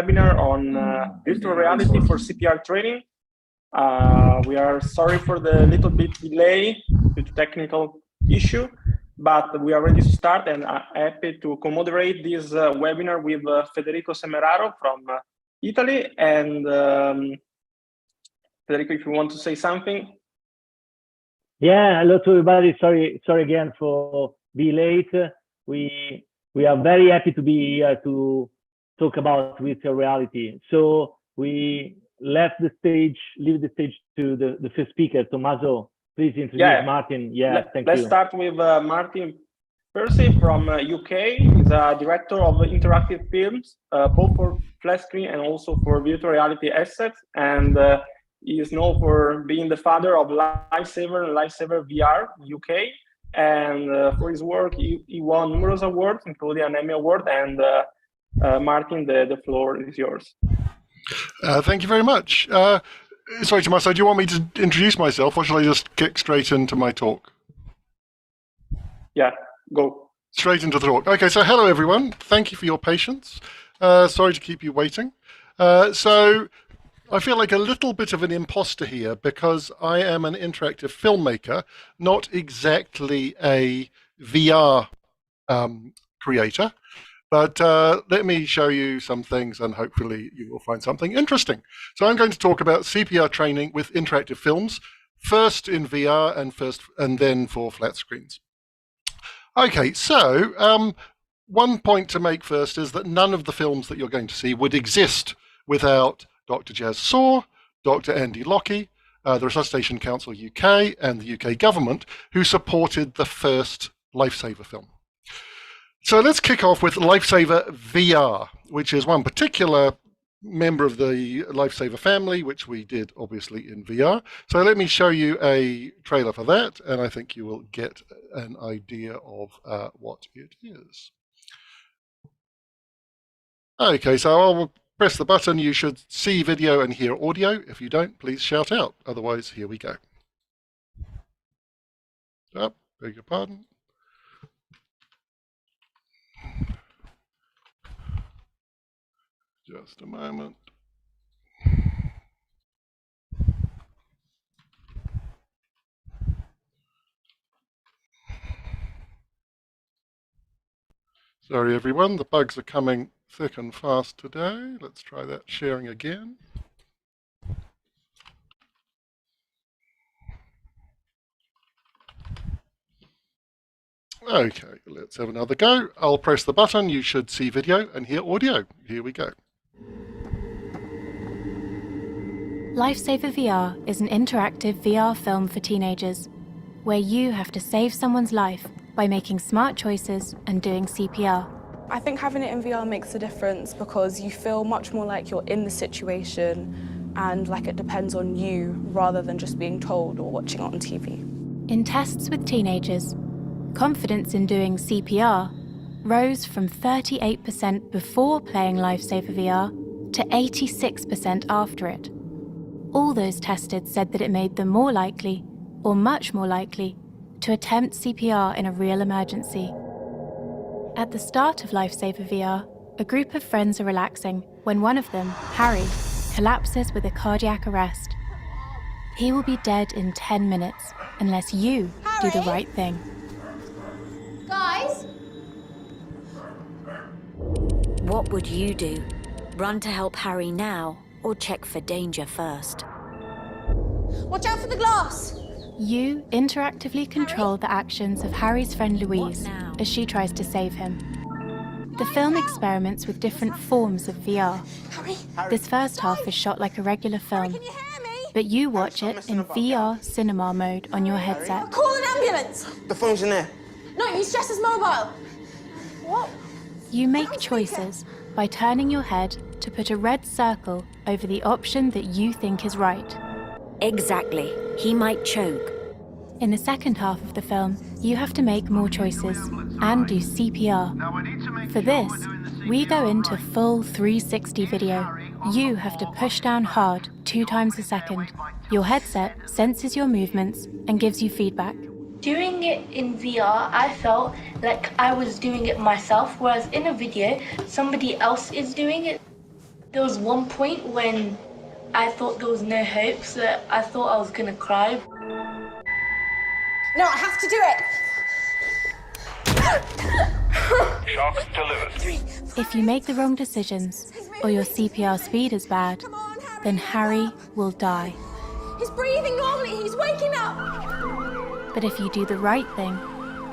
webinar on virtual reality for CPR training. We are sorry for the little bit delay due to technical issue, but we are ready to start, and I'm happy to co-moderate this webinar with Federico Semeraro from Italy. And Federico, if you want to say something. Yeah, hello to everybody. Sorry again for being late. We are very happy to be here to talk about virtual reality. So we leave the stage to the first speaker, Tommaso. Please introduce Martin. Thank you. Let's start with Martin Percy from UK. He's a director of interactive films, both for flat screen and also for virtual reality assets. And he is known for being the father of Lifesaver and Lifesaver VR in UK. And for his work, he won numerous awards, including an Emmy Award. And Martin, the floor is yours. Thank you very much. Sorry, Tommaso, do you want me to introduce myself, or shall I just kick straight into my talk? Yeah, go. Straight into the talk. Okay, so hello, everyone. Thank you for your patience. Sorry to keep you waiting. So I feel like a little bit of an imposter here because I am an interactive filmmaker, not exactly a VR creator. But let me show you some things and hopefully you will find something interesting. So I'm going to talk about CPR training with interactive films, first in VR and then for flat screens. Okay, so one point to make first is that none of the films that you're going to see would exist without Dr. Jazz Saw, Dr. Andy Lockie, the Resuscitation Council UK and the UK government who supported the first Lifesaver film. So let's kick off with Lifesaver VR, which is one particular member of the Lifesaver family, which we did obviously in VR. So let me show you a trailer for that, and I think you will get an idea of what it is. Okay, so I'll press the button. You should see video and hear audio. If you don't, please shout out. Otherwise, here we go. Oh, beg your pardon. Just a moment. Sorry everyone, the bugs are coming thick and fast today. Let's try that sharing again. Okay, let's have another go. I'll press the button. You should see video and hear audio. Here we go. Lifesaver VR is an interactive VR film for teenagers, where you have to save someone's life by making smart choices and doing CPR. I think having it in VR makes a difference because you feel much more like you're in the situation and like it depends on you rather than just being told or watching it on TV. In tests with teenagers, confidence in doing CPR rose from 38% before playing Lifesaver VR to 86% after it. All those tested said that it made them more likely, or much more likely, to attempt CPR in a real emergency. At the start of Lifesaver VR, a group of friends are relaxing when one of them, Harry, collapses with a cardiac arrest. He will be dead in 10 minutes unless you do the right thing. Guys? What would you do? Run to help Harry now, or check for danger first? Watch out for the glass! You interactively control the actions of Harry's friend Louise as she tries to save him. The film experiments with different forms of VR. Harry? This first half is shot like a regular film, Can you hear me? but you watch it in VR cinema mode on your headset. Call an ambulance! The phone's in there. No, use Jess's mobile. What? You make choices by turning your head to put a red circle over the option that you think is right. Exactly. He might choke. In the second half of the film, you have to make more choices and do CPR. For this, we go into full 360 video. You have to push down hard 2 times a second. Your headset senses your movements and gives you feedback. Doing it in VR, I felt like I was doing it myself, whereas in a video, somebody else is doing it. There was one point when I thought there was no hope, so I thought I was gonna cry. No, I have to do it. Shock delivered. If you make the wrong decisions or your CPR speed is bad, then Harry will die. He's breathing normally. He's waking up. But if you do the right thing,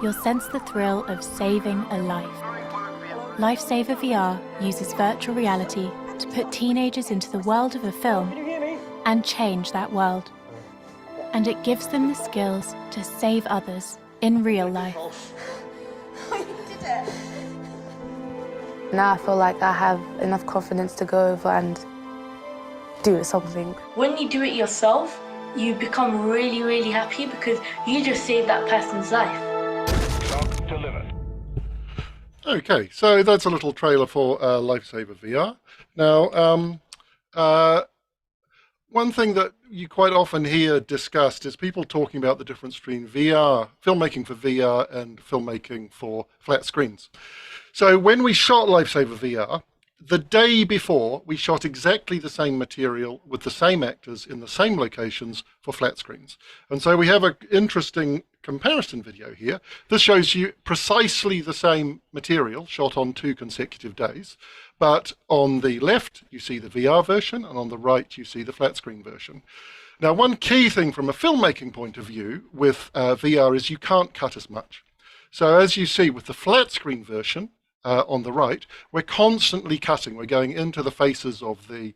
you'll sense the thrill of saving a life. Lifesaver VR uses virtual reality to put teenagers into the world of a film and change that world. And it gives them the skills to save others in real life. You did it. Now I feel like I have enough confidence to go over and do something. When you do it yourself, you become really, really happy because you just saved that person's life. Shock delivered. Okay, so that's a little trailer for Lifesaver VR. Now, one thing that you quite often hear discussed is people talking about the difference between VR, filmmaking for VR, and filmmaking for flat screens. So when we shot Lifesaver VR, the day before, we shot exactly the same material with the same actors in the same locations for flat screens. And so we have an interesting comparison video here. This shows you precisely the same material shot on 2 consecutive days. But on the left, you see the VR version, and on the right, you see the flat screen version. Now, one key thing from a filmmaking point of view with VR is you can't cut as much. So as you see with the flat screen version, on the right, we're constantly cutting. We're going into the faces of the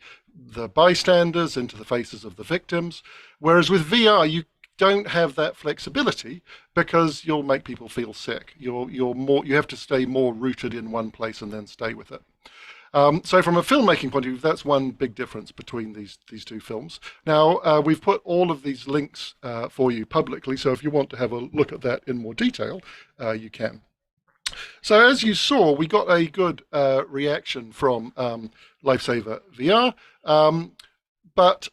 bystanders, into the faces of the victims. Whereas with VR, you don't have that flexibility because you'll make people feel sick. You have to stay more rooted in one place and then stay with it. So from a filmmaking point of view, that's one big difference between these two films. Now, we've put all of these links for you publicly, so if you want to have a look at that in more detail, you can. So as you saw, we got a good reaction from Lifesaver VR, but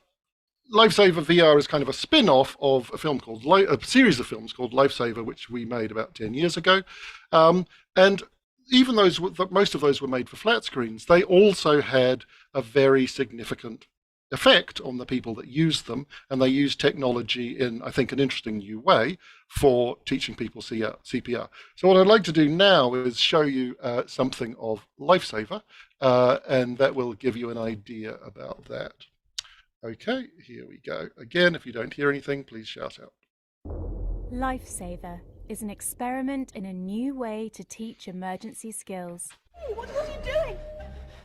Lifesaver VR is kind of a spin-off of a film called a series of films called Lifesaver, which we made about 10 years ago. And even most of those were made for flat screens, they also had a very significant effect on the people that used them, and they used technology in, I think, an interesting new way for teaching people CPR. So what I'd like to do now is show you something of Lifesaver, and that will give you an idea about that. Okay, here we go. Again, if you don't hear anything, please shout out. Lifesaver is an experiment in a new way to teach emergency skills. Hey, what are you doing?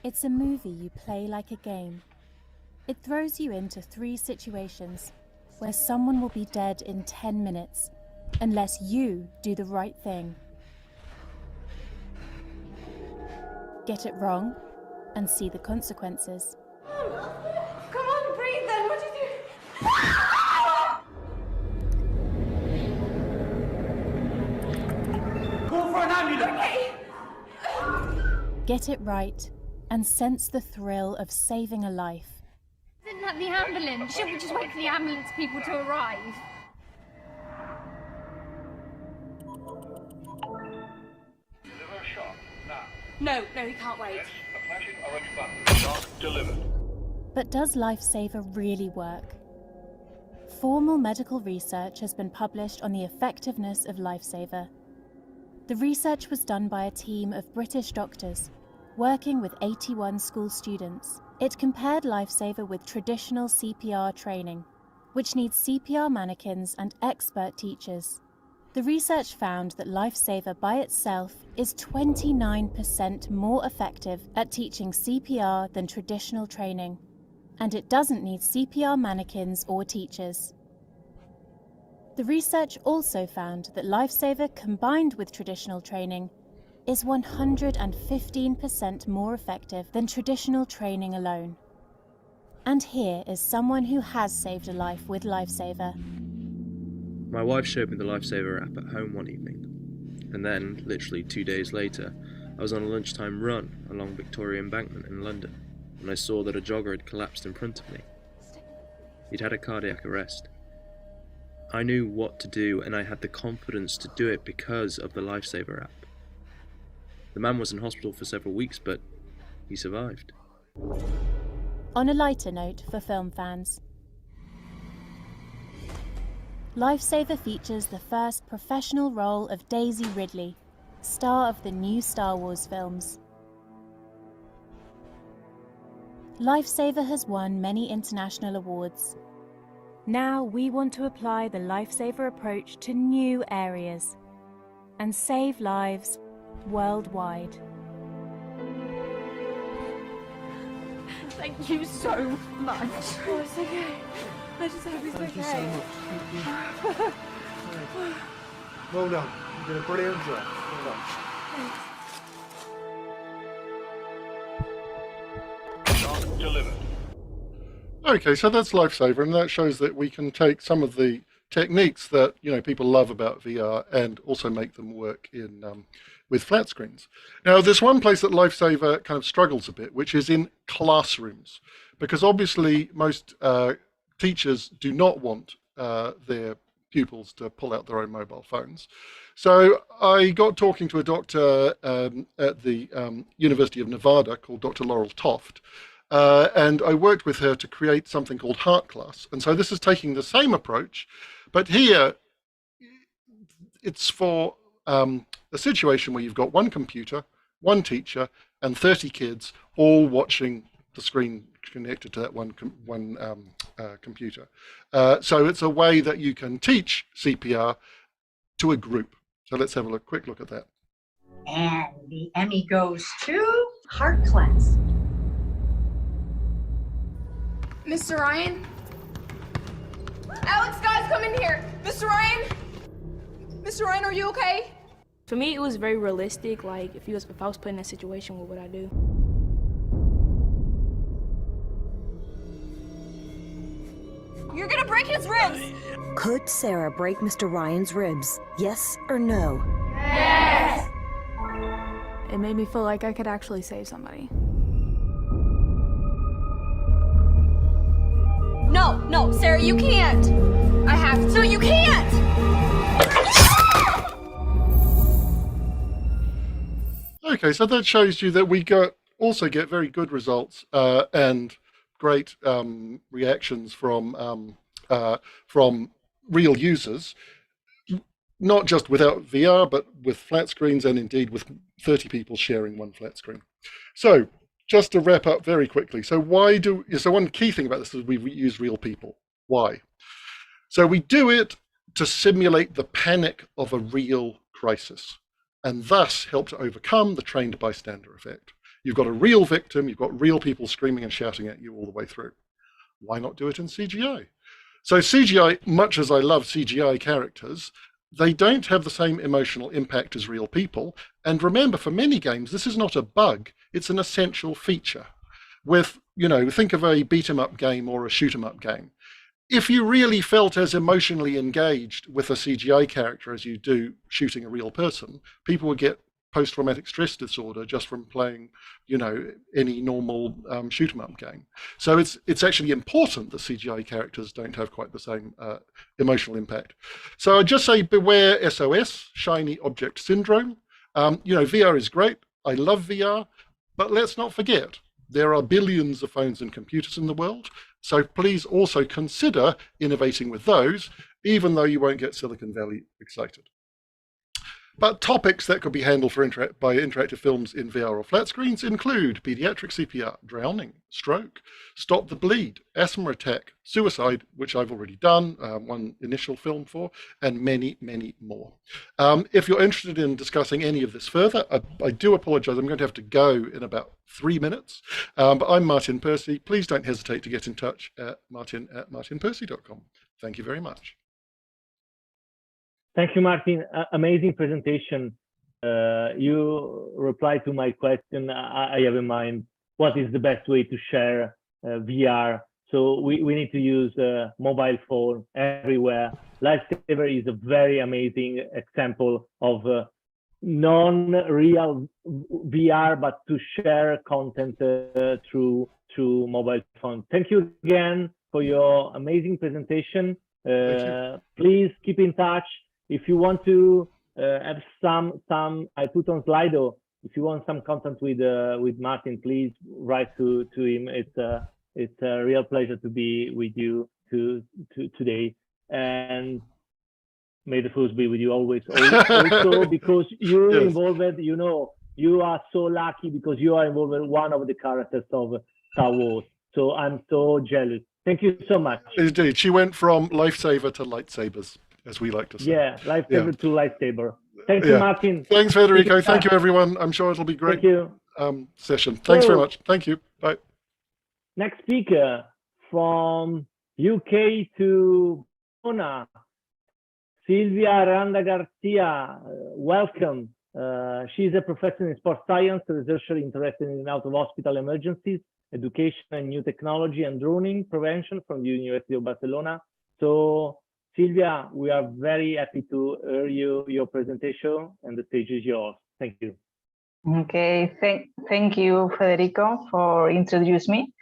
It's a movie you play like a game. It throws you into 3 situations where someone will be dead in 10 minutes unless you do the right thing. Get it wrong and see the consequences. Come on, breathe then. What did you do? Call for an ambulance. Okay. Get it right and sense the thrill of saving a life. Isn't that the ambulance? Shouldn't we just wait for the ambulance people to arrive? Deliver a shot now. No, he can't wait. Press the flashing orange button. Shot delivered. But does Lifesaver really work? Formal medical research has been published on the effectiveness of Lifesaver. The research was done by a team of British doctors working with 81 school students. It compared Lifesaver with traditional CPR training, which needs CPR mannequins and expert teachers. The research found that Lifesaver by itself is 29% more effective at teaching CPR than traditional training, and it doesn't need CPR mannequins or teachers. The research also found that Lifesaver combined with traditional training is 115% more effective than traditional training alone. And here is someone who has saved a life with Lifesaver. My wife showed me the Lifesaver app at home one evening, and then, literally 2 days later, I was on a lunchtime run along Victoria Embankment in London, when I saw that a jogger had collapsed in front of me. He'd had a cardiac arrest. I knew what to do, and I had the confidence to do it because of the Lifesaver app. The man was in hospital for several weeks, but he survived. On a lighter note for film fans, Lifesaver features the first professional role of Daisy Ridley, star of the new Star Wars films. Lifesaver has won many international awards. Now we want to apply the Lifesaver approach to new areas and save lives worldwide. Thank you so much. Oh, it's okay. I just hope it's okay. Thank you so much. Thank you. Well done. You did a brilliant job. Well done. Shock delivered. Okay, so that's Lifesaver, and that shows that we can take some of the techniques that people love about VR and also make them work in with flat screens. Now, there's one place that Lifesaver kind of struggles a bit, which is in classrooms, because obviously most teachers do not want their pupils to pull out their own mobile phones. So I got talking to a doctor at the University of Nevada called Dr. Laurel Toft, and I worked with her to create something called Heart Class. And so this is taking the same approach, but here it's for a situation where you've got one computer, one teacher, and 30 kids all watching the screen connected to that one computer. So it's a way that you can teach CPR to a group. So let's have a quick look at that. And the Emmy goes to Heart Class. Mr. Ryan? Alex, guys, come in here. Mr. Ryan? Mr. Ryan, are you okay? For me, it was very realistic. Like, if I was put in that situation, what would I do? You're gonna break his ribs! Could Sarah break Mr. Ryan's ribs? Yes or no? Yes! It made me feel like I could actually save somebody. No, Sarah, you can't! I have to. No, you can't! Okay, so that shows you that we also get very good results and great reactions from real users, not just without VR, but with flat screens, and indeed with 30 people sharing one flat screen. So just to wrap up very quickly, so one key thing about this is we use real people. Why? So we do it to simulate the panic of a real crisis, and thus help to overcome the trained bystander effect. You've got a real victim, you've got real people screaming and shouting at you all the way through. Why not do it in CGI? So CGI, much as I love CGI characters, they don't have the same emotional impact as real people. And remember, for many games, this is not a bug, it's an essential feature. With, think of a beat 'em up game or a shoot 'em up game. If you really felt as emotionally engaged with a CGI character as you do shooting a real person, people would get post-traumatic stress disorder just from playing, any normal shoot 'em up game. So it's actually important that CGI characters don't have quite the same emotional impact. So I'd just say beware SOS, shiny object syndrome. VR is great. I love VR, but let's not forget, there are billions of phones and computers in the world. So please also consider innovating with those, even though you won't get Silicon Valley excited. But topics that could be handled by interactive films in VR or flat screens include pediatric CPR, drowning, stroke, stop the bleed, asthma attack, suicide, which I've already done one initial film for, and many, many more. If you're interested in discussing any of this further, I do apologize. I'm going to have to go in about 3 minutes. But I'm Martin Percy. Please don't hesitate to get in touch at martin@martinpercy.com. Thank you very much. Thank you, Martin. Amazing presentation. You replied to my question I have in mind. What is the best way to share VR? So we need to use a mobile phone everywhere. Lifesaver is a very amazing example of non-real VR, but to share content through mobile phone. Thank you again for your amazing presentation. Please keep in touch. If you want to have some, I put on Slido. If you want some content with Martin, please write to him. It's It's a real pleasure to be with you today. And may the force be with you always. Also, because you're involved, you know, you are so lucky because you are involved in one of the characters of Star Wars. So I'm so jealous. Thank you so much. Indeed. She went from lifesaver to lightsabers, as we like to say. Yeah, lifesaver to lightsaber. Thank you, Martin. Thanks, Federico. Thank you, everyone. I'm sure it'll be great. Thank you. Session. Thanks very much. Thank you. Bye. Next speaker from UK to Barcelona, Silvia Aranda Garcia. Welcome. She's a professor in sports science, a researcher interested in out-of-hospital emergencies, education and new technology, and drowning prevention from the University of Barcelona. So, Silvia, we are very happy to hear your presentation, and the stage is yours. Thank you. Okay, thank you, Federico, for introducing me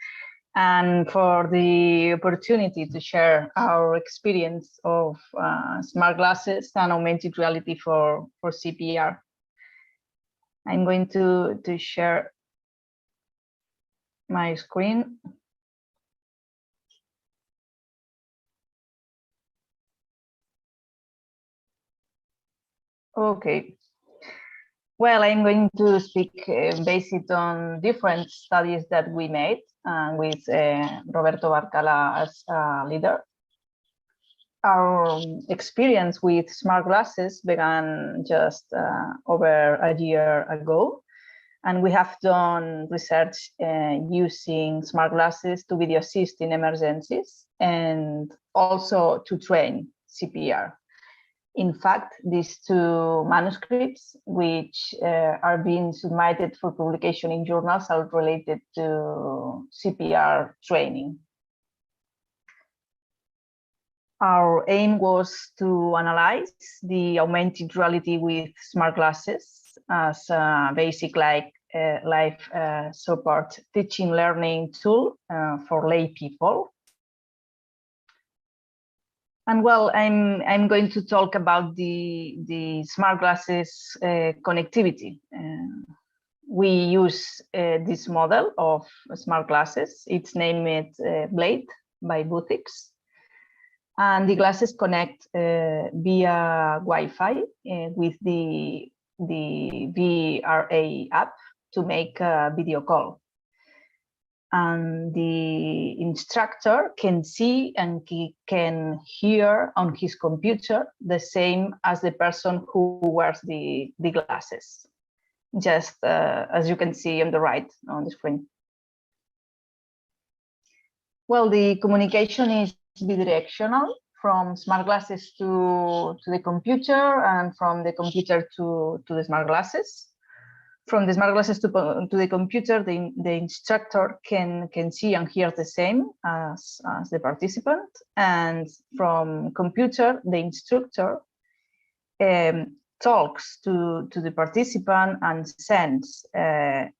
and for the opportunity to share our experience of smart glasses and augmented reality for CPR. I'm going to share my screen. Okay. Well, I'm going to speak based on different studies that we made with Roberto Barcala as a leader. Our experience with smart glasses began just over a year ago, and we have done research using smart glasses to video assist in emergencies and also to train CPR. In fact, these two manuscripts, which are being submitted for publication in journals, are related to CPR training. Our aim was to analyze the augmented reality with smart glasses as a basic life support teaching learning tool for lay people. And well, I'm going to talk about the smart glasses connectivity. We use this model of smart glasses. It's named Blade by Butix. And the glasses connect via Wi-Fi with the VRA app to make a video call. And the instructor can see and he can hear on his computer the same as the person who wears the glasses, just as you can see on the right on the screen. Well, the communication is bidirectional from smart glasses to the computer and from the computer to the smart glasses. From the smart glasses to the computer, the instructor can see and hear the same as the participant, and from computer, the instructor talks to the participant and sends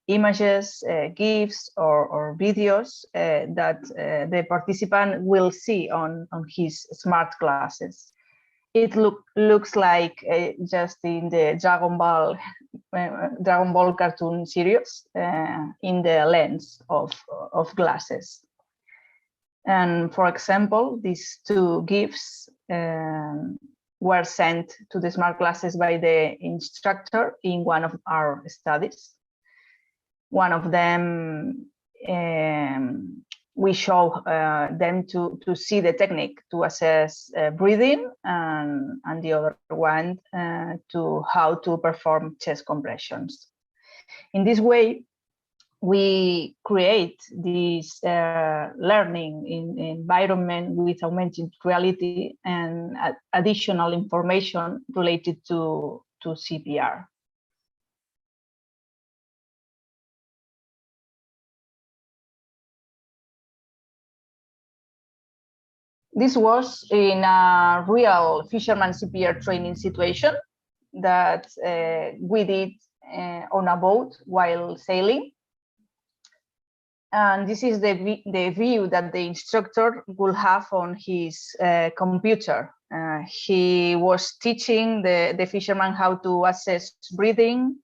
images, GIFs, or videos that the participant will see on his smart glasses. It looks like just in the Dragon Ball cartoon series in the lens of glasses. And for example, these two GIFs were sent to the smart glasses by the instructor in one of our studies. One of them, we show them to see the technique to assess breathing, and the other one to how to perform chest compressions. In this way, we create this learning environment with augmented reality and additional information related to CPR. This was in a real fisherman CPR training situation that we did on a boat while sailing. And this is the view that the instructor will have on his computer. He was teaching the fisherman how to assess breathing,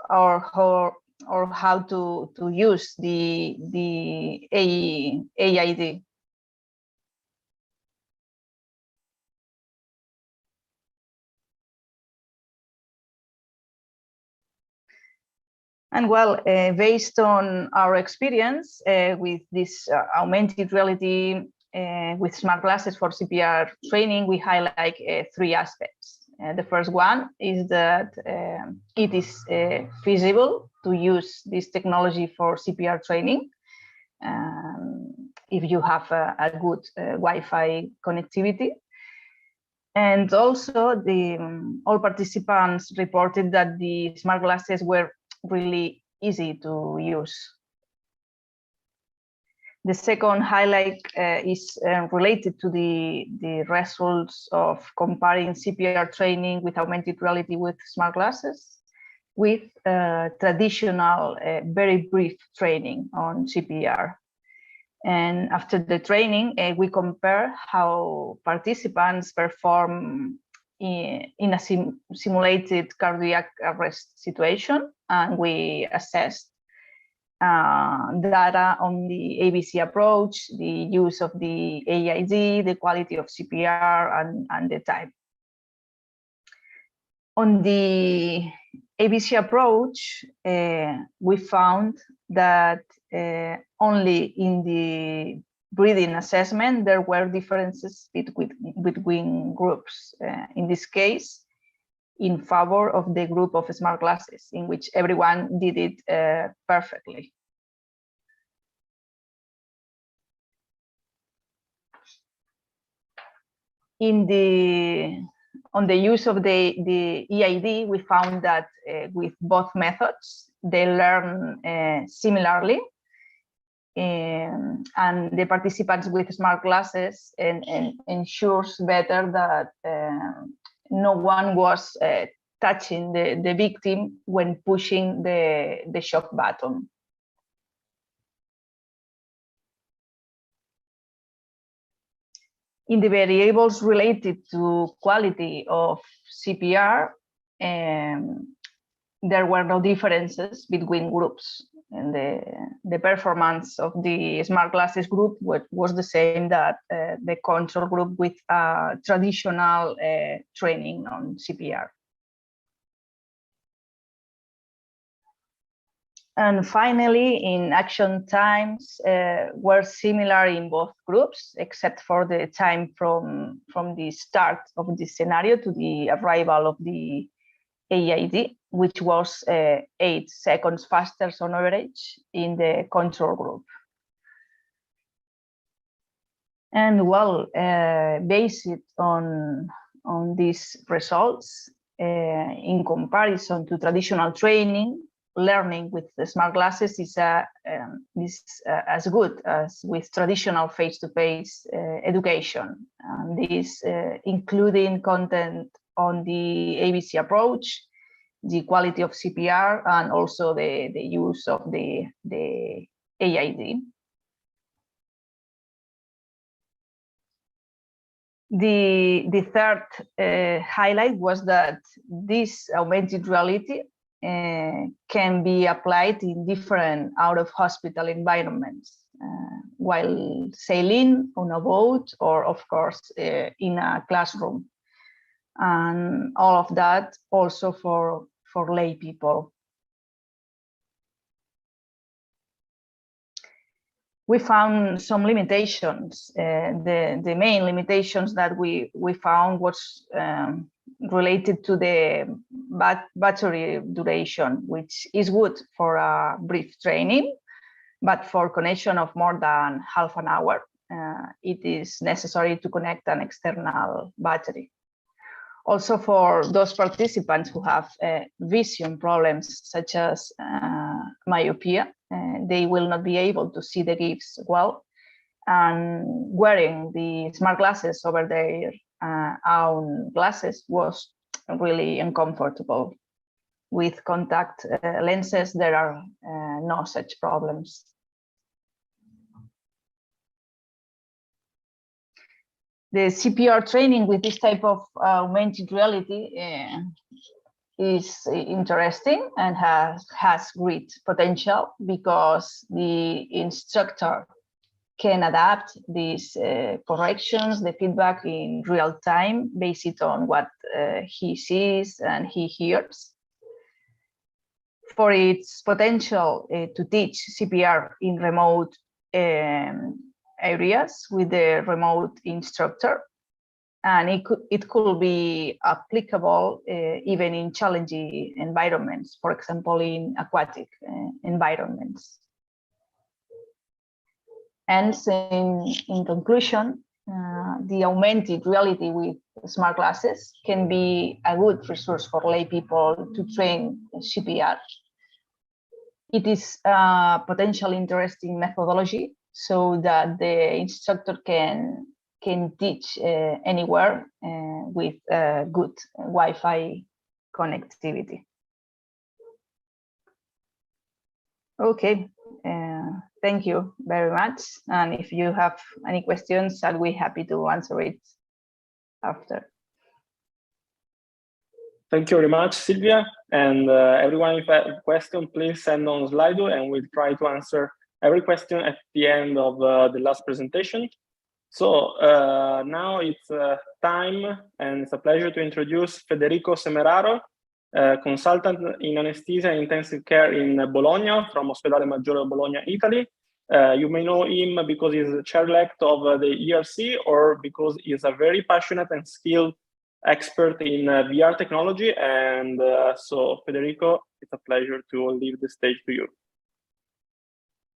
or or how to use the AID. And well, based on our experience with this augmented reality with smart glasses for CPR training, we highlight 3 aspects. The first one is that it is feasible to use this technology for CPR training if you have a good Wi-Fi connectivity. And also, all participants reported that the smart glasses were really easy to use. The second highlight is related to the results of comparing CPR training with augmented reality with smart glasses with traditional, very brief training on CPR. And after the training, we compare how participants perform in a simulated cardiac arrest situation, and we assessed data on the ABC approach, the use of the AID, the quality of CPR, and the time. On the ABC approach, we found that only in the breathing assessment there were differences between groups. In this case, in favor of the group of smart glasses, in which everyone did it perfectly. On the use of the EID, we found that with both methods, they learn similarly. And the participants with smart glasses ensures better that no one was touching the victim when pushing the shock button. In the variables related to quality of CPR, there were no differences between groups. And the performance of the smart glasses group was the same that the control group with traditional training on CPR. And finally, in action times were similar in both groups, except for the time from the start of the scenario to the arrival of the AID, which was 8 seconds faster on average in the control group. And well, based on these results, in comparison to traditional training, learning with the smart glasses is as good as with traditional face-to-face education. And this including content on the ABC approach, the quality of CPR, and also the use of the AID. The third highlight was that this augmented reality can be applied in different out-of-hospital environments, while sailing on a boat, or of course in a classroom. And all of that also for lay people. We found some limitations. The main limitations that we found was related to the battery duration, which is good for a brief training, but for connection of more than half an hour, it is necessary to connect an external battery. Also, for those participants who have vision problems, such as myopia, they will not be able to see the GIFs well, and wearing the smart glasses over their own glasses was really uncomfortable. With contact lenses, there are no such problems. The CPR training with this type of augmented reality is interesting and has great potential because the instructor can adapt these corrections, the feedback in real time, based on what he sees and he hears. For its potential to teach CPR in remote areas with the remote instructor, and it could be applicable even in challenging environments, for example, in aquatic environments. And in conclusion, the augmented reality with smart glasses can be a good resource for lay people to train CPR. It is a potentially interesting methodology so that the instructor can teach anywhere with good Wi-Fi connectivity. Okay, thank you very much. And if you have any questions, I'll be happy to answer it after. Thank you very much, Silvia. And everyone, if you have a question, please send on Slido and we'll try to answer every question at the end of the last presentation. So now it's time, and it's a pleasure to introduce Federico Semeraro, consultant in anesthesia and intensive care in Bologna from Ospedale Maggiore of Bologna, Italy. You may know him because he's the chair-elect of the ERC, or because he's a very passionate and skilled expert in VR technology. And so, Federico, it's a pleasure to leave the stage to you.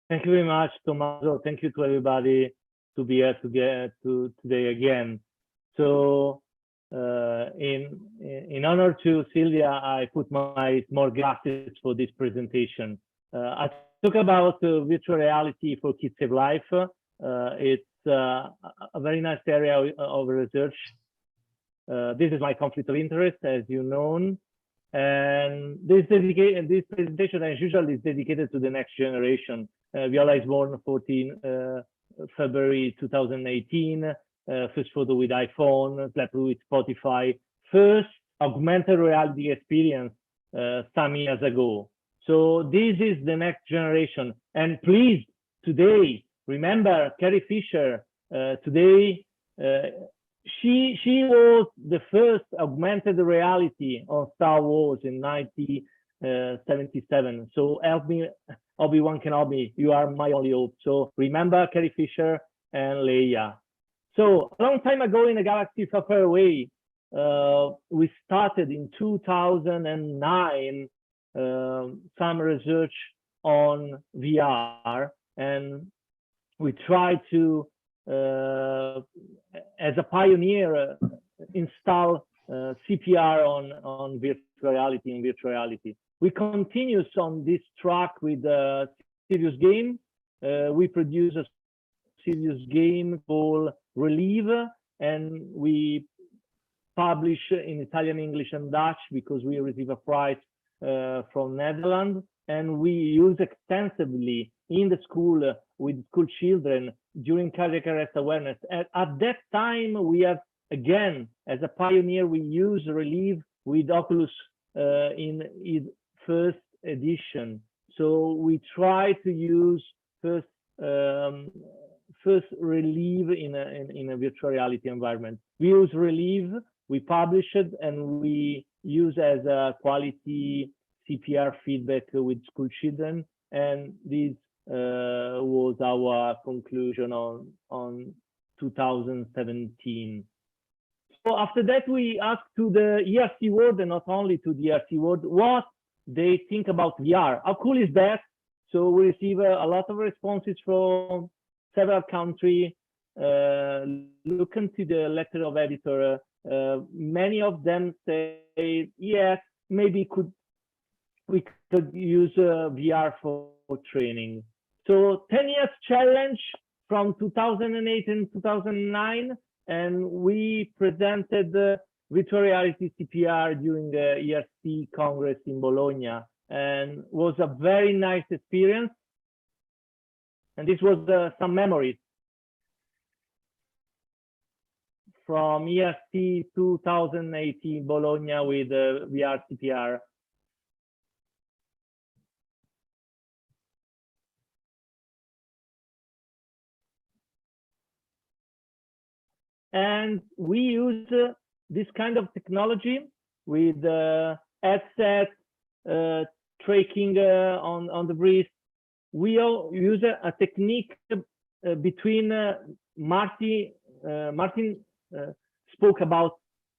Thank you very much, Tommaso. Thank you to everybody to be here today again. So in honor to Silvia, I put my small glasses for this presentation. I talk about virtual reality for Kids Save Life. It's a very nice area of research. This is my conflict of interest, as you know. And this presentation, as usual, is dedicated to the next generation. Viola is born 14 February 2018, first photo with iPhone, slept with Spotify, first augmented reality experience some years ago. So this is the next generation. And please, today, remember Carrie Fisher. Today, she was the first augmented reality on Star Wars in 1977. So help me, Obi-Wan Kenobi, you are my only hope. So remember Carrie Fisher and Leia. So a long time ago in a galaxy far, far away, we started in 2009 some research on VR, and we tried to, as a pioneer, install CPR on virtual reality and virtual reality. We continue on this track with a serious game. We produce a serious game called Relieve, and we publish in Italian, English, and Dutch because we receive a prize from Netherlands, and we use extensively in the school with school children during cardiac arrest awareness. And at that time, we have, again, as a pioneer, we use Relieve with Oculus in its first edition. So we try to use first Relieve in a virtual reality environment. We use Relieve, we publish it, and we use as a quality CPR feedback with school children. And this was our conclusion on 2017. So after that, we asked to the ERC world, and not only to the ERC world, what they think about VR. How cool is that? So we receive a lot of responses from several countries. Look into the letter of editor. Many of them say, yes, maybe we could use VR for training. So 10 years challenge from 2008 and 2009, and we presented virtual reality CPR during the ERC Congress in Bologna, and was a very nice experience. And this was some memories from ERC 2018 Bologna with VR CPR. And we use this kind of technology with headset, tracking on the wrist. We all use a technique between Martin spoke about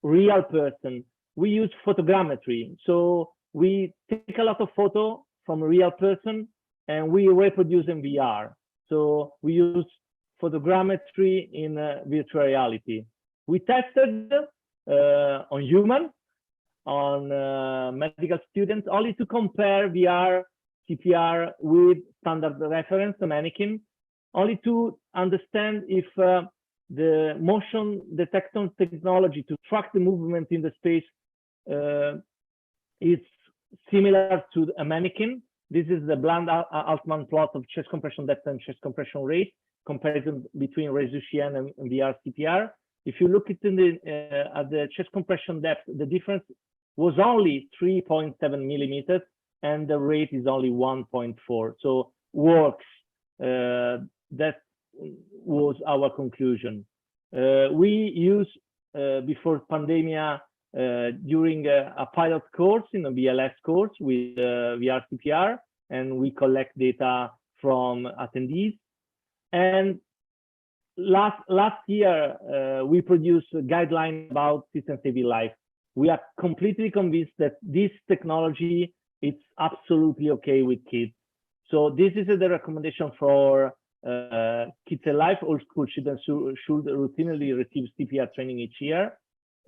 real person. We use photogrammetry. So we take a lot of photo from a real person and we reproduce in VR. So we use photogrammetry in virtual reality. We tested on human, on medical students, only to compare VR CPR with standard reference, the mannequin, only to understand if the motion detection technology to track the movement in the space is similar to a mannequin. This is the Bland-Altman plot of chest compression depth and chest compression rate, comparison between Resuscitation and VR CPR. If you look at the chest compression depth, the difference was only 3.7 millimeters, and the rate is only 1.4. So works. That was our conclusion. We use before pandemia during a pilot course in a BLS course with VR CPR, and we collect data from attendees. And last year we produced a guideline about system-saving life. We are completely convinced that this technology is absolutely okay with kids. So this is the recommendation for Kids Alive. All school children should routinely receive CPR training each year.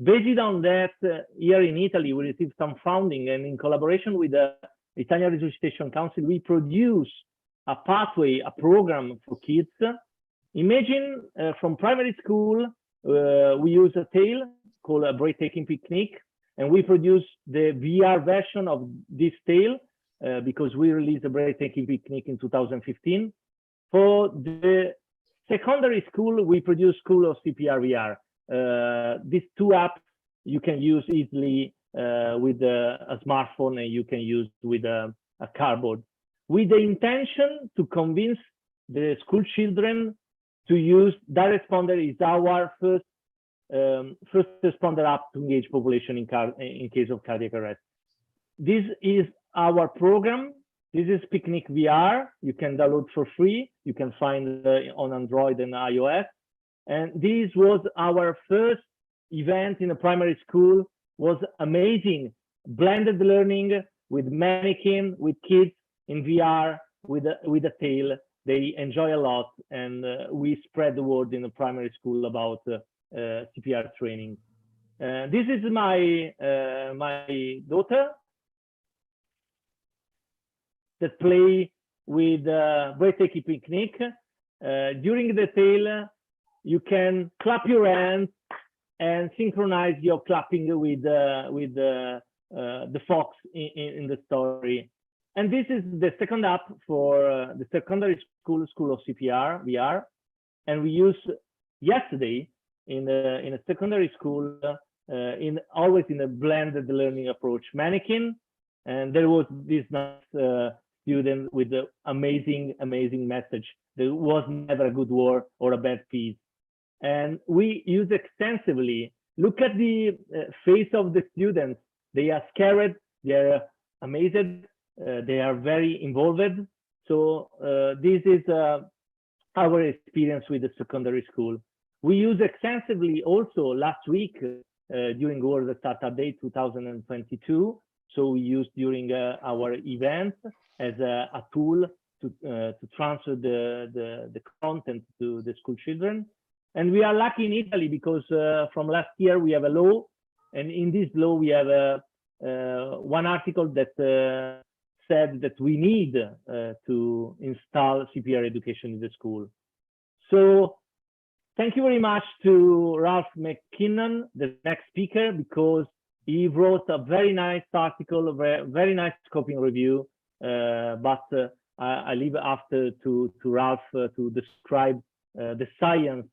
Based on that, here in Italy, we received some funding, and in collaboration with the Italian Resuscitation Council, we produce a pathway, a program for kids. Imagine from primary school, we use a tale called A Breathtaking Picnic, and we produce the VR version of this tale because we released A Breathtaking Picnic in 2015. For the secondary school, we produce School of CPR VR. These two apps you can use easily with a smartphone, and you can use with a cardboard, with the intention to convince the school children to use Direct Responder is our first responder app to engage population in case of cardiac arrest. This is our program. This is Picnic VR. You can download for free. You can find on Android and iOS. And this was our first event in a primary school. Was amazing. Blended learning with mannequin, with kids in VR, with a tail. They enjoy a lot, and we spread the word in the primary school about CPR training. This is my daughter that play with Breathtaking Picnic. During the tale, you can clap your hands and synchronize your clapping with the fox in the story. And this is the second app for the secondary school of CPR VR, and we used yesterday in a secondary school always in a blended learning approach, mannequin, and there was this nice student with the amazing message. There was never a good word or a bad piece, and we use extensively. Look at the face of the students. They are scared. They are amazed. They are very involved. So this is our experience with the secondary school. We use extensively also last week during World Startup Day 2022. So we used during our event as a tool to transfer the content to the school children. And we are lucky in Italy because from last year we have a law, and in this law we have one article that said that we need to install CPR education in the school. So thank you very much to Ralph McKinnon, the next speaker, because he wrote a very nice article, a very nice scoping review, but I leave after to Ralph to describe the science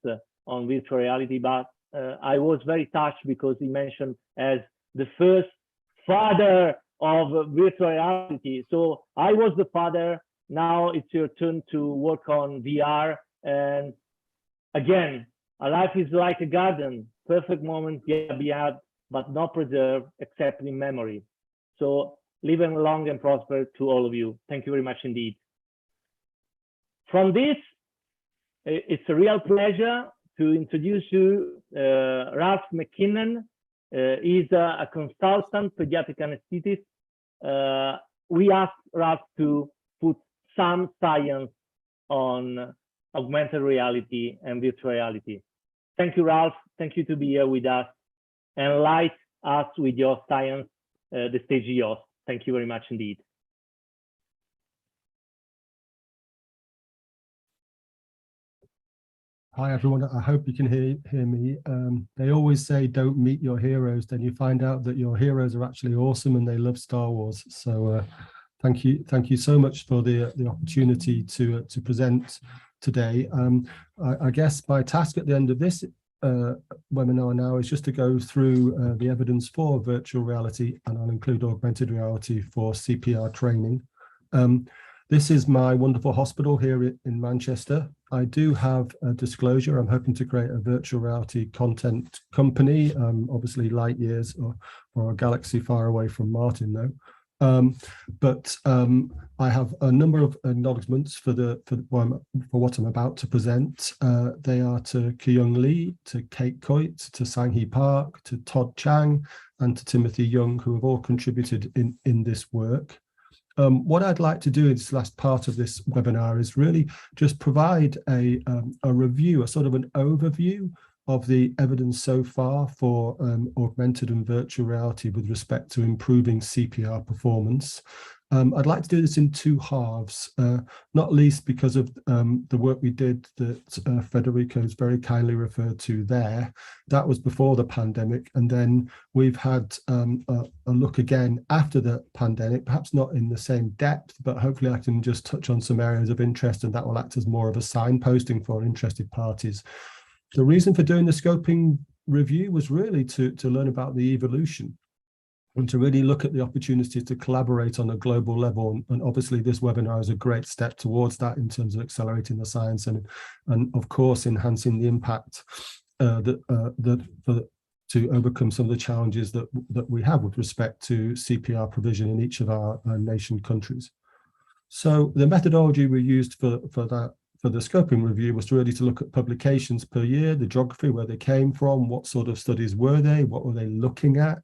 on virtual reality. But I was very touched because he mentioned as the first father of virtual reality. So I was the father. Now it's your turn to work on VR. And again, a life is like a garden. Perfect moments yet be had, but not preserved except in memory. So live long and prosper to all of you. Thank you very much indeed. From this, it's a real pleasure to introduce you Ralph McKinnon. He's a consultant pediatric anesthetist. We asked Ralph to put some science on augmented reality and virtual reality. Thank you, Ralph. Thank you to be here with us. Enlighten us with your science. The stage is yours. Thank you very much indeed. Hi everyone, I hope you can hear me. They always say don't meet your heroes, then you find out that your heroes are actually awesome and they love Star Wars. So thank you so much for the opportunity to present today. I guess my task at the end of this webinar now is just to go through the evidence for virtual reality, and I'll include augmented reality for CPR training. This is my wonderful hospital here in Manchester. I do have a disclosure. I'm hoping to create a virtual reality content company, obviously light years or a galaxy far away from Martin though. But I have a number of acknowledgements for what I'm about to present. They are to Kyung Lee, to Kate Coit, to Sang-hee Park, to Todd Chang, and to Timothy Young, who have all contributed in this work. What I'd like to do in this last part of this webinar is really just provide a review, a sort of an overview of the evidence so far for augmented and virtual reality with respect to improving CPR performance. I'd like to do this in two halves, not least because of the work we did that Federico has very kindly referred to there. That was before the pandemic, and then we've had a look again after the pandemic, perhaps not in the same depth, but hopefully I can just touch on some areas of interest, and that will act as more of a signposting for interested parties. The reason for doing the scoping review was really to learn about the evolution and to really look at the opportunities to collaborate on a global level. And obviously this webinar is a great step towards that in terms of accelerating the science and of course enhancing the impact to overcome some of the challenges that we have with respect to CPR provision in each of our nation countries. So the methodology we used for the scoping review was really to look at publications per year, the geography, where they came from, what sort of studies were they, what were they looking at,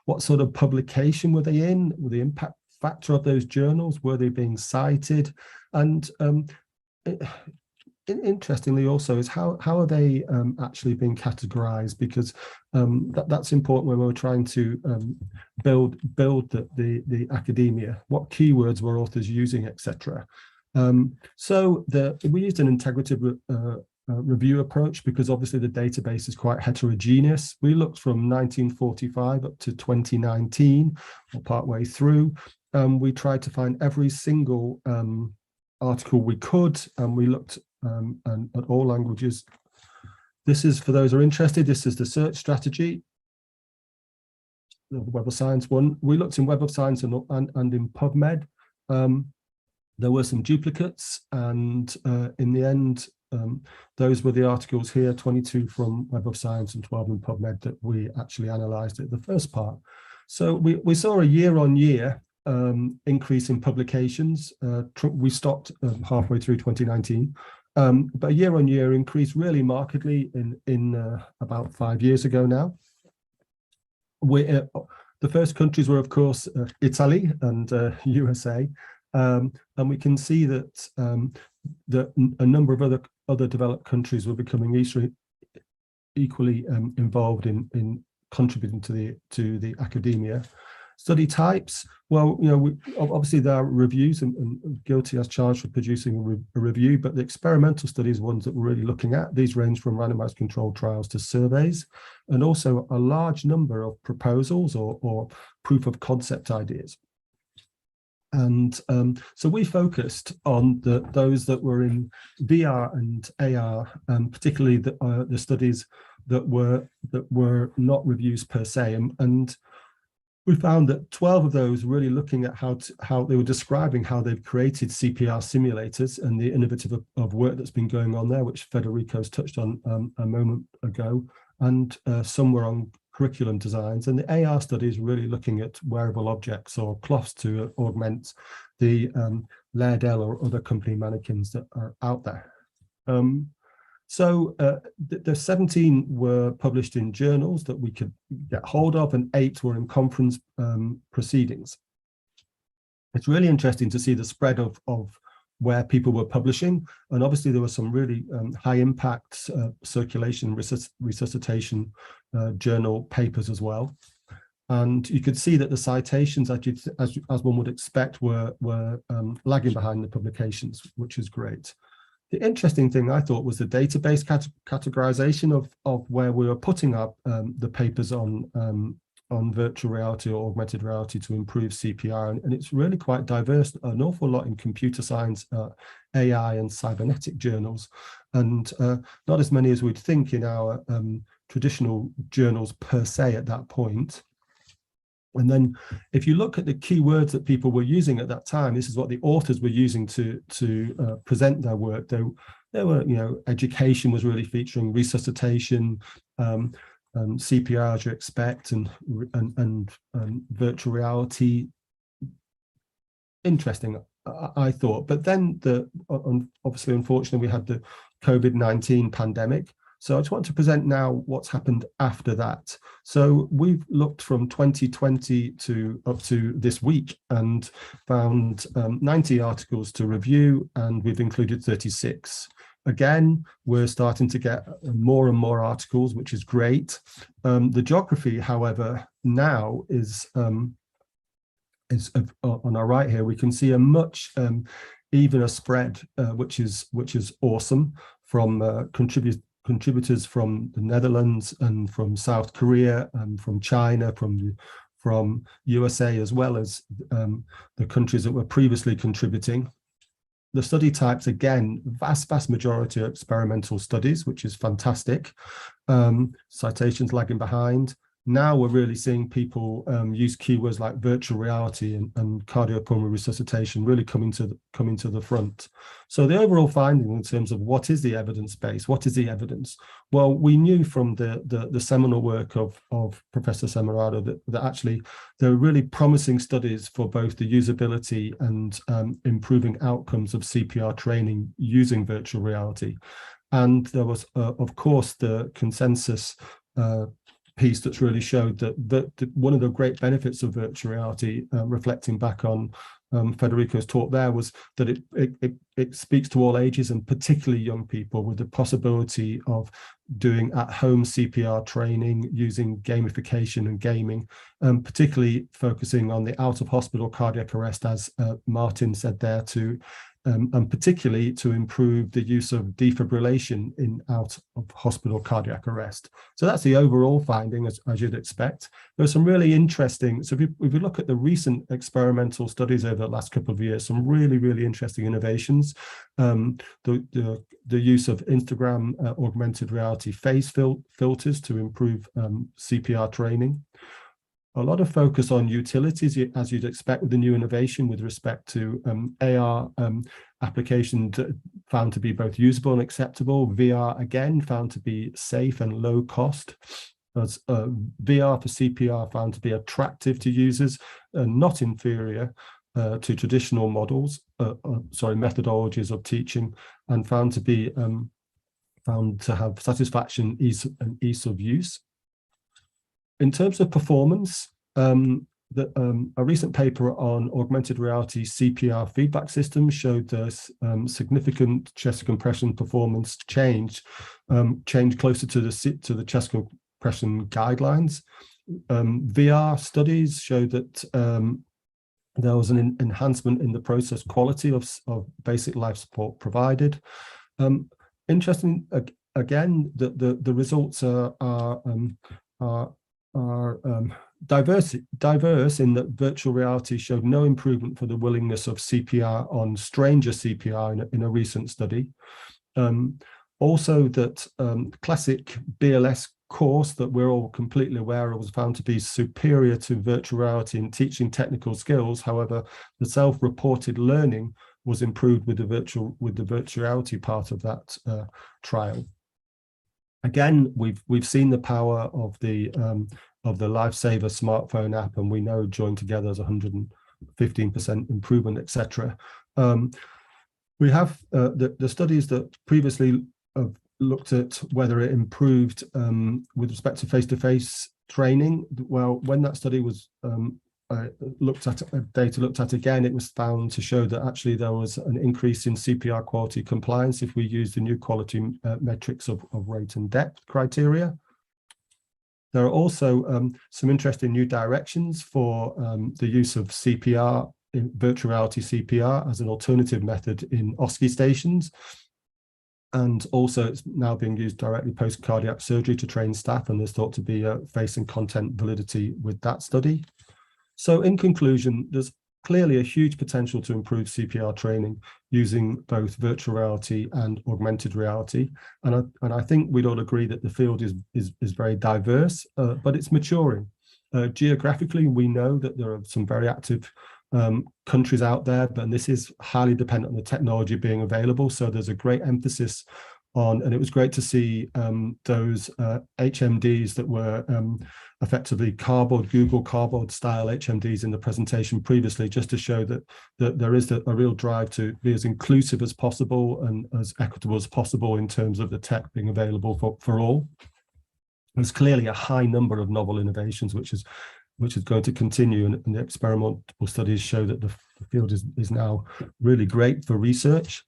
what sort of publication were they in, the impact factor of those journals, were they being cited, and interestingly also is how are they actually being categorized, because that's important when we're trying to build the academia, what keywords were authors using, etc. So we used an integrative review approach because obviously the database is quite heterogeneous. We looked from 1945 up to 2019, or partway through. We tried to find every single article we could, and we looked at all languages. This is, for those who are interested, this is the search strategy, the Web of Science one. We looked in Web of Science and in PubMed. There were some duplicates, and in the end, those were the articles here, 22 from Web of Science and 12 in PubMed, that we actually analysed at the first part. So we saw a year-on-year increase in publications. We stopped halfway through 2019, but a year-on-year increase really markedly in about 5 years ago now. The first countries were, of course, Italy and USA. And we can see that a number of other developed countries were becoming equally involved in contributing to the academia. Study types, well, obviously there are reviews, and Guilty as charged for producing a review, but the experimental studies, ones that we're really looking at, these range from randomized controlled trials to surveys, and also a large number of proposals or proof of concept ideas. And so we focused on those that were in VR and AR, particularly the studies that were not reviews per se. And we found that 12 of those really looking at how they were describing how they've created CPR simulators and the innovative of work that's been going on there, which Federico's touched on a moment ago, and some were on curriculum designs. And the AR study is really looking at wearable objects or cloths to augment the Laerdal or other company mannequins that are out there. So the 17 were published in journals that we could get hold of, and 8 were in conference proceedings. It's really interesting to see the spread of where people were publishing, and obviously there were some really high impact circulation resuscitation journal papers as well. And you could see that the citations, as one would expect, were lagging behind the publications, which is great. The interesting thing I thought was the database categorization of where we were putting up the papers on virtual reality or augmented reality to improve CPR, and it's really quite diverse, an awful lot in computer science, AI and cybernetic journals, and not as many as we'd think in our traditional journals per se at that point. And then if you look at the keywords that people were using at that time, this is what the authors were using to present their work. They were, education was really featuring resuscitation, CPR as you expect, and virtual reality. Interesting, I thought. But then obviously, unfortunately, we had the COVID-19 pandemic. So I just want to present now what's happened after that. So we've looked from 2020 to up to this week and found 90 articles to review, and we've included 36. Again, we're starting to get more and more articles, which is great. The geography, however, now is on our right here. We can see a much evener spread, which is awesome, from contributors from the Netherlands and from South Korea and from China, from USA, as well as the countries that were previously contributing. The study types, again, vast majority are experimental studies, which is fantastic. Citations lagging behind. Now we're really seeing people use keywords like virtual reality and cardiopulmonary resuscitation really coming to the front. So the overall finding in terms of what is the evidence base, what is the evidence? Well, we knew from the seminal work of Professor Semerado that actually there are really promising studies for both the usability and improving outcomes of CPR training using virtual reality. And there was, of course, the consensus piece that's really showed that one of the great benefits of virtual reality, reflecting back on Federico's talk there, was that it speaks to all ages, and particularly young people, with the possibility of doing at-home CPR training using gamification and gaming, particularly focusing on the out-of-hospital cardiac arrest, as Martin said there, and particularly to improve the use of defibrillation in out-of-hospital cardiac arrest. So that's the overall finding, as you'd expect. There's some really interesting, so if you look at the recent experimental studies over the last couple of years, some really interesting innovations. The use of Instagram augmented reality phase filters to improve CPR training. A lot of focus on utilities, as you'd expect with the new innovation with respect to AR application found to be both usable and acceptable. VR, again, found to be safe and low cost. As VR for CPR found to be attractive to users and not inferior to traditional methodologies of teaching, and found to have satisfaction, ease of use. In terms of performance, a recent paper on augmented reality CPR feedback systems showed this significant chest compression performance change closer to the chest compression guidelines. VR studies showed that there was an enhancement in the process quality of basic life support provided. Interesting, again, that the results are diverse in that virtual reality showed no improvement for the willingness of CPR on stranger CPR in a recent study. Also that classic BLS course that we're all completely aware of was found to be superior to virtual reality in teaching technical skills. However, the self-reported learning was improved with the virtuality part of that trial. Again, we've seen the power of the Lifesaver smartphone app, and we know joined together as 115% improvement, etc. We have the studies that previously looked at whether it improved with respect to face-to-face training. Well, when that study was looked at again, it was found to show that actually there was an increase in CPR quality compliance if we use the new quality metrics of rate and depth criteria. There are also some interesting new directions for the use of CPR, in virtual reality CPR, as an alternative method in OSCE stations. And also it's now being used directly post-cardiac surgery to train staff, and there's thought to be a face and content validity with that study. So in conclusion, there's clearly a huge potential to improve CPR training using both virtual reality and augmented reality. And I think we'd all agree that the field is very diverse, but it's maturing. Geographically, we know that there are some very active countries out there, but this is highly dependent on the technology being available. So there's a great emphasis on, and it was great to see those HMDs that were effectively Google Cardboard style HMDs in the presentation previously, just to show that there is a real drive to be as inclusive as possible and as equitable as possible in terms of the tech being available for all. There's clearly a high number of novel innovations, which is going to continue, and the experimental studies show that the field is now really great for research.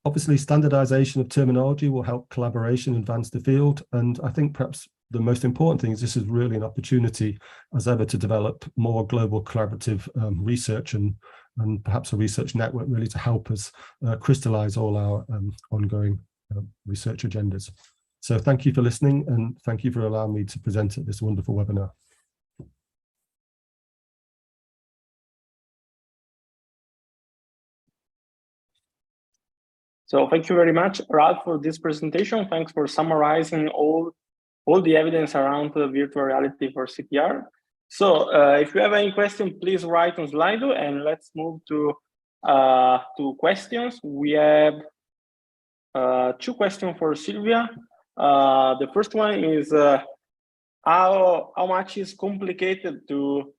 Obviously, standardization of terminology will help collaboration advance the field, and I think perhaps the most important thing is this is really an opportunity as ever to develop more global collaborative research and perhaps a research network really to help us crystallize all our ongoing research agendas. So thank you for listening, and thank you for allowing me to present at this wonderful webinar. So thank you very much, Ralph, for this presentation. Thanks for summarizing all the evidence around the virtual reality for CPR. So if you have any question, please write on Slido, and let's move to questions. We have 2 questions for Sylvia. The first one is how much is complicated to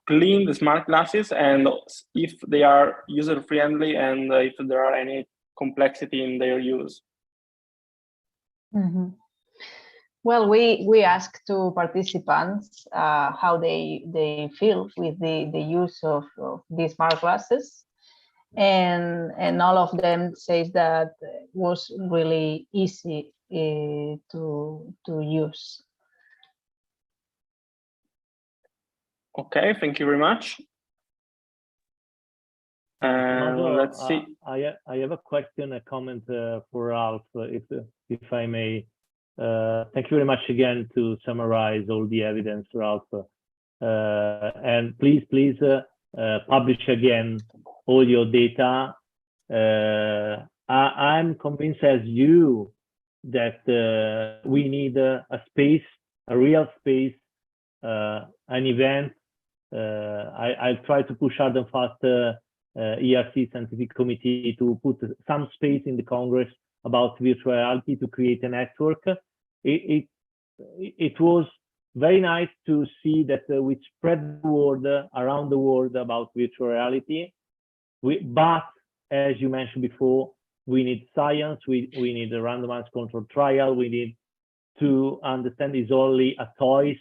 clean the smart glasses, and if they are user friendly, and if there are any complexity in their use. Mm-hmm. Well, we asked to participants how they feel with the use of these smart glasses, and all of them says that it was really easy to use. Okay, thank you very much. Let's see. I have a question, a comment for Ralph, if I may. Thank you very much again to summarize all the evidence, Ralph. And please publish again all your data. I'm convinced as you that we need a space, a real space, an event. I'll try to push hard and fast ERC scientific committee to put some space in the Congress about virtual reality to create a network. It was very nice to see that we spread the word around the world about virtual reality. But as you mentioned before, we need science, we need a randomized controlled trial, we need to understand it's only a toy,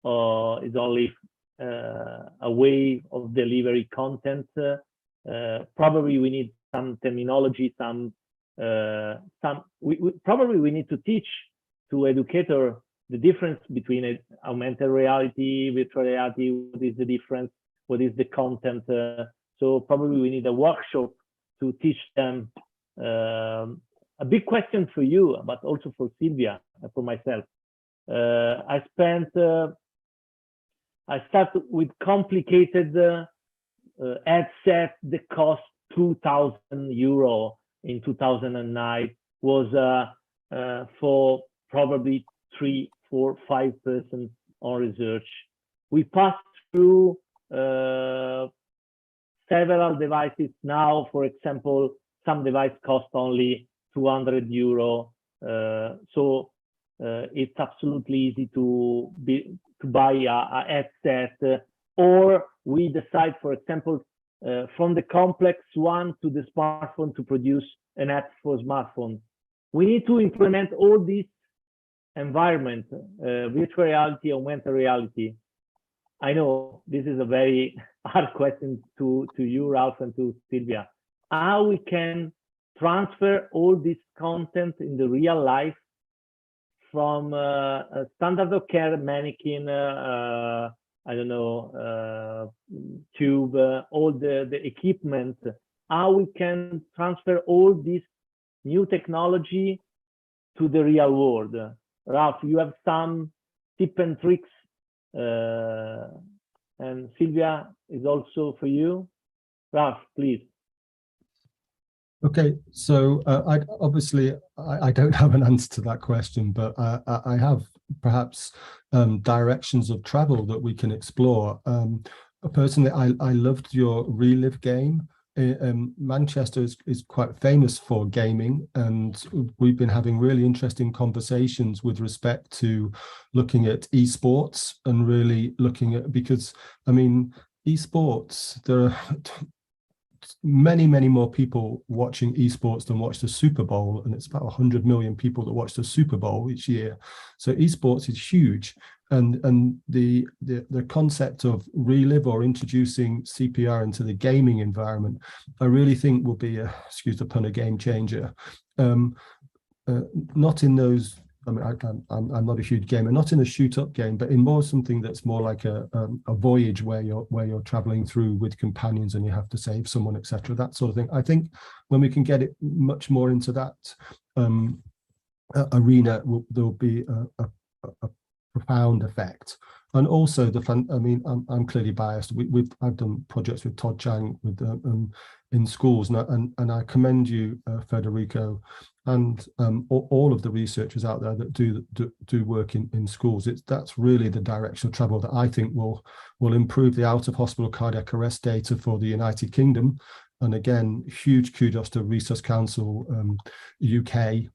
or it's only a way of delivery content. Probably we need some terminology, probably we need to teach to educators the difference between augmented reality, virtual reality, what is the difference, what is the content. So probably we need a workshop to teach them a a big question for you, but also for Silvia and for myself. I started with complicated headset that cost 2,000 euro in 2009, was for probably 3, 4, 5 persons on research. We passed through several devices now. For example, some device cost only 200 euro. So it's absolutely easy to buy a headset, or we decide, for example, from the complex one to the smartphone to produce an app for smartphone. We need to implement all these environment, virtual reality, augmented reality. I know this is a very hard question to you, Ralph, and to Silvia. How we can transfer all this content in the real life from a standard of care mannequin, I don't know, tube, all the equipment, how we can transfer all this new technology to the real world. Ralph, you have some tips and tricks, and Silvia is also for you. Ralph, please. Okay, so obviously I don't have an answer to that question, but I have perhaps directions of travel that we can explore. Personally, I loved your Relive game. Manchester is quite famous for gaming, and we've been having really interesting conversations with respect to looking at esports and really looking at, because I mean, esports, there are many more people watching esports than watch the Super Bowl, and it's about 100 million people that watch the Super Bowl each year. So esports is huge, and the concept of Relive or introducing CPR into the gaming environment, I really think will be a, excuse the pun, a game changer. Not in those, I mean, I'm not a huge gamer, not in a shoot-up game, but in more something that's more like a voyage where you're traveling through with companions and you have to save someone, etc. That sort of thing. I think when we can get it much more into that arena, there'll be a profound effect. And also the fun. I mean, I'm clearly biased. I've done projects with Todd Chang with in schools, and I commend you, Federico, and all of the researchers out there that do work in schools. That's really the direction of travel that I think will improve the out of hospital cardiac arrest data for the United Kingdom. And again, huge kudos to Resus Council UK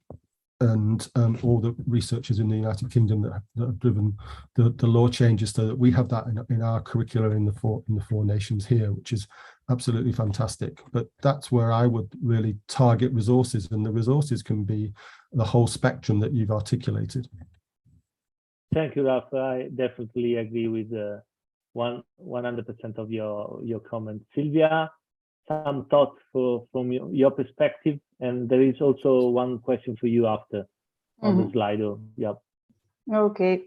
and all the researchers in the United Kingdom that have driven the law changes so that we have that in our curricula in the four nations here, which is absolutely fantastic. But that's where I would really target resources, and the resources can be the whole spectrum that you've articulated. Thank you, Ralph. I definitely agree with 100% of your comments. Silvia, some thoughts from your perspective, and there is also one question for you after on the slide. Yep. Okay.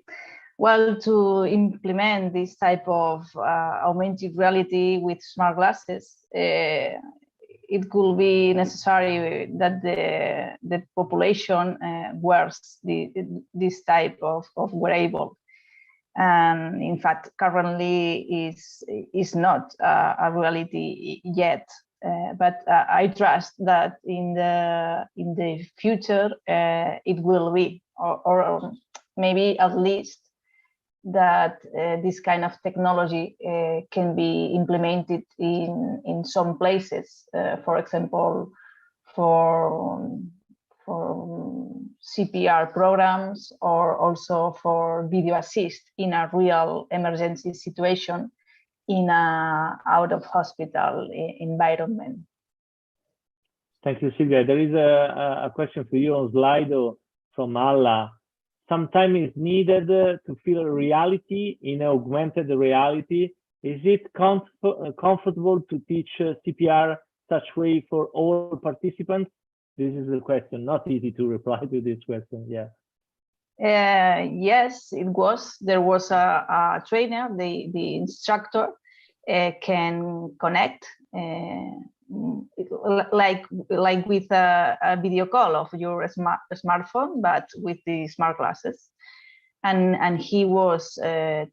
Well, to implement this type of augmented reality with smart glasses, it could be necessary that the population wears this type of wearable. And in fact, currently is not a reality yet. But I trust that in the future it will be, or maybe at least that this kind of technology can be implemented in some places. For example, for CPR programs, or also for video assist in a real emergency situation in a out of hospital environment. Thank you, Silvia. There is a question for you on Slido from Allah. Some time is needed to feel reality in augmented reality. Is it comfortable to teach CPR such way for all participants? This is the question. Not easy to reply to this question. Yeah. Yes, it was. There was a trainer, the instructor can connect like with a video call of your smartphone, but with the smart glasses. And he was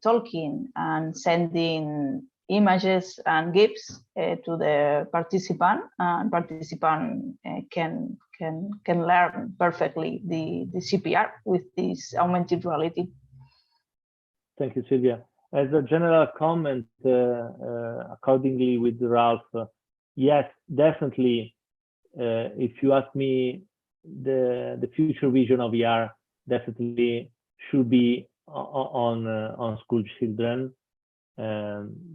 talking and sending images and GIFs to the participant, and participant can learn perfectly the CPR with this augmented reality. Thank you, Silvia. As a general comment, accordingly with Ralph, yes, definitely. If you ask me, the future vision of VR definitely should be on school children,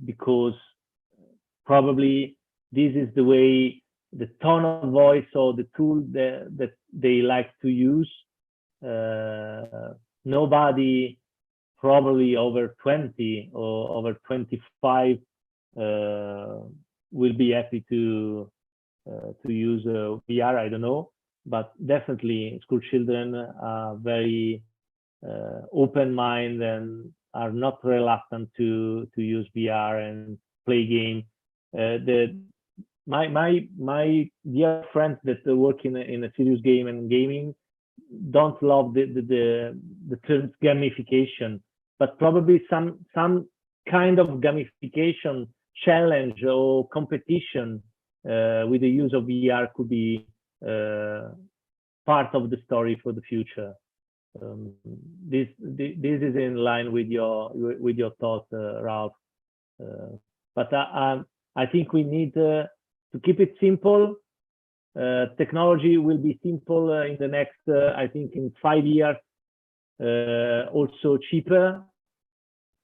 because probably this is the way, the tone of voice or the tool that they like to use. Nobody probably over 20 or over 25 will be happy to use VR. I don't know, but definitely school children are very open-minded and are not reluctant to use VR and play game. My dear friends that work in a serious game and gaming don't love the term gamification, but probably some kind of gamification challenge or competition with the use of VR could be part of the story for the future. This is in line with your thoughts, Ralph. But I think we need to keep it simple. Technology will be simple in the next, I think, in 5 years. Also cheaper.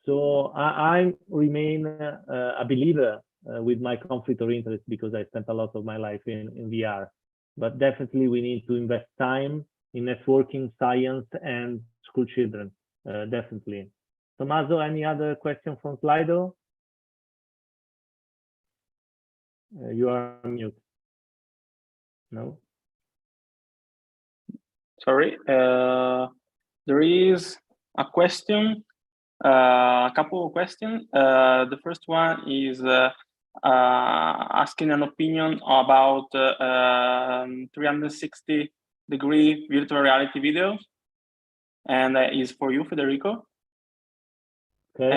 So I remain a believer with my conflict of interest, because I spent a lot of my life in VR. But definitely we need to invest time in networking, science, and school children, definitely. Tommaso, any other question from Slido? You are on mute. No? Sorry, there is a question, a couple of questions. The first one is asking an opinion about 360-degree virtual reality videos, and is for you, Federico. Okay.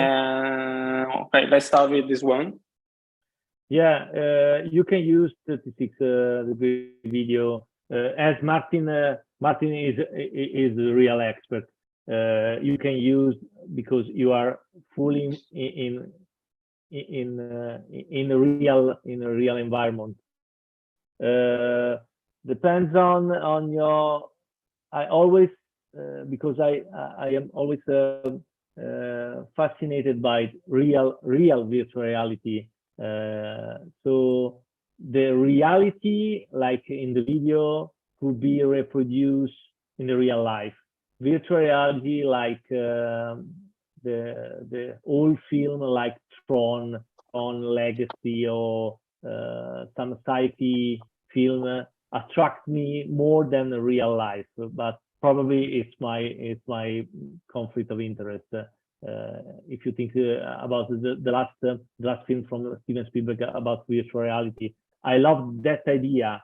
Okay, let's start with this one. Yeah, you can use 36-degree video. As Martin is a real expert. You can use, because you are fully in a real environment. Depends on your. I always because I am always fascinated by real virtual reality. So the reality, like in the video, could be reproduced in the real life. Virtual reality, like the old film, like Tron Legacy, or some sci-fi film, attract me more than the real life. But probably it's my conflict of interest. If you think about the last film from Steven Spielberg about virtual reality, I love that idea,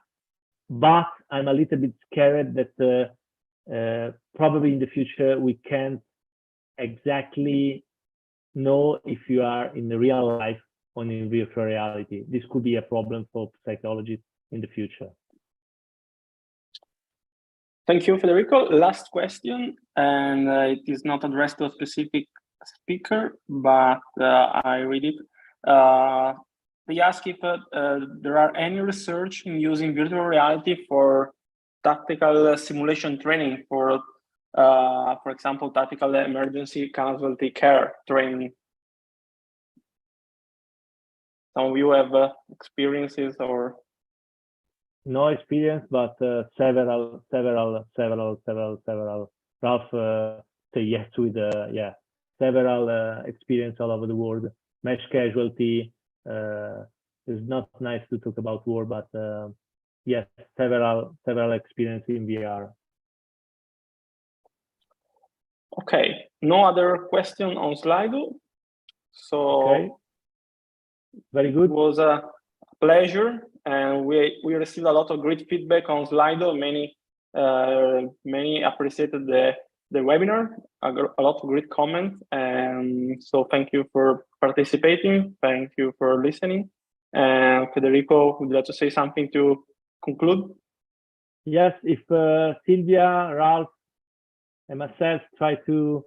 but I'm a little bit scared that probably in the future we can't exactly know if you are in the real life or in virtual reality. This could be a problem for psychologists in the future. Thank you, Federico. Last question, and it is not addressed to a specific speaker, but I read it. They ask if there are any research in using virtual reality for tactical simulation training, for example, tactical emergency casualty care training. Some of you have experiences or? No experience, but several. Ralph say yes with several experience all over the world. Match casualty. It's not nice to talk about war, but yes, several experience in VR. Okay, no other question on Slido. So okay. Very good. It was a pleasure and we received a lot of great feedback on Slido. Many appreciated the webinar, a lot of great comments, and so thank you for participating. Thank you for listening. And Federico, would you like to say something to conclude? Yes, if Silvia, Ralph, and myself try to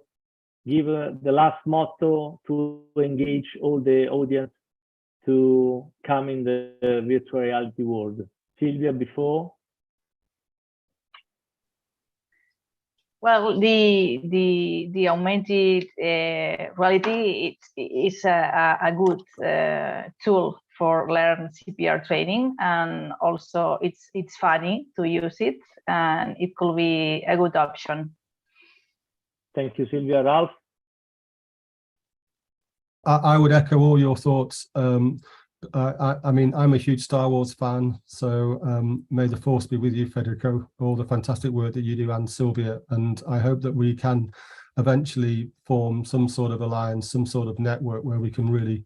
give the last motto to engage all the audience to come in the virtual reality world. Silvia, before? Well, the augmented reality is a good tool for learn CPR training, and also it's funny to use it, and it could be a good option. Thank you, Silvia. Ralph? I would echo all your thoughts. I mean, I'm a huge Star Wars fan, so may the force be with you, Federico, all the fantastic work that you do, and Sylvia, and I hope that we can eventually form some sort of alliance, some sort of network where we can really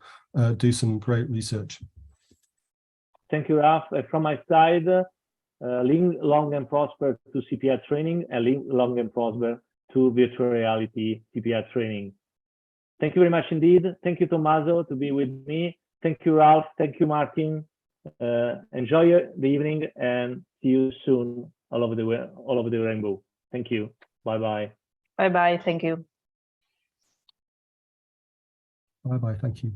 do some great research. Thank you, Ralph. From my side, live long and prosper to CPR training, and live long and prosper to virtual reality CPR training. Thank you very much indeed. Thank you, Tommaso, to be with me. Thank you, Ralph. Thank you, Martin. Enjoy the evening, and see you soon all over the rainbow. Thank you. Bye-bye. Bye-bye. Thank you. Bye-bye. Thank you.